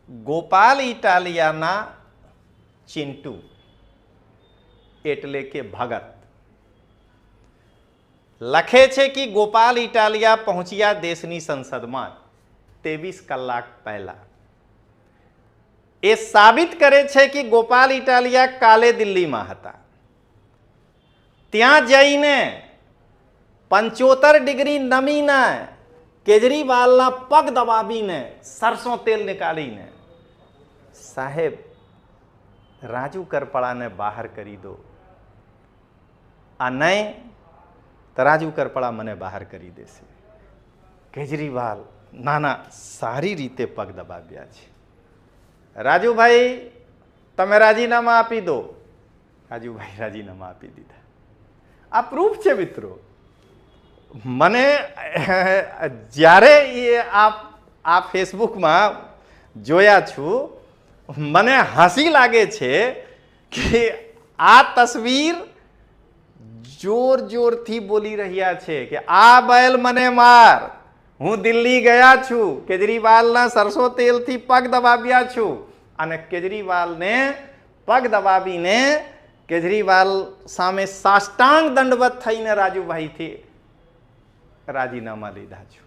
ગોપાલ ઇટાલિયાના ચિંટુ એટલે કે ભગત લખે છે કે ગોપાલ ઇટાલિયા પહોંચ્યા દેશની સંસદમાં 23 કલાક પહેલા. એ સાબિત કરે છે કે ગોપાલ ઇટાલિયા કાલે દિલ્હીમાં હતા. ત્યાં જઈને 75 ડિગ્રી નમીને કેજરીવાલના પગ દબાવીને સરસો તેલ નીકાળીને સાહેબ રાજુ કરપળાને બહાર કરી દો, આ નહીં તો રાજુ કરપળા મને બહાર કરી દેશે. કેજરીવાલ નાના સારી રીતે પગ દબાવ્યા છે. રાજુભાઈ તમે રાજીનામા આપી દો. રાજુભાઈ રાજીનામા આપી દીધા. આ પ્રૂફ છે મિત્રો. મને જ્યારે આ ફેસબુકમાં જોયા છું મને હસી લાગે છે કે આ તસવીર જોર જોરથી બોલી રહ્યા છે કે આ બેલ મને માર, હું દિલ્હી ગયા છું, કેજરીવાલના સરસો તેલથી પગ દબાવ્યા છું અને કેજરીવાલને પગ દબાવીને કેજરીવાલ સામે સાષ્ટાંગ દંડવત થઈને રાજુભાઈથી રાજીનામા લીધા છું.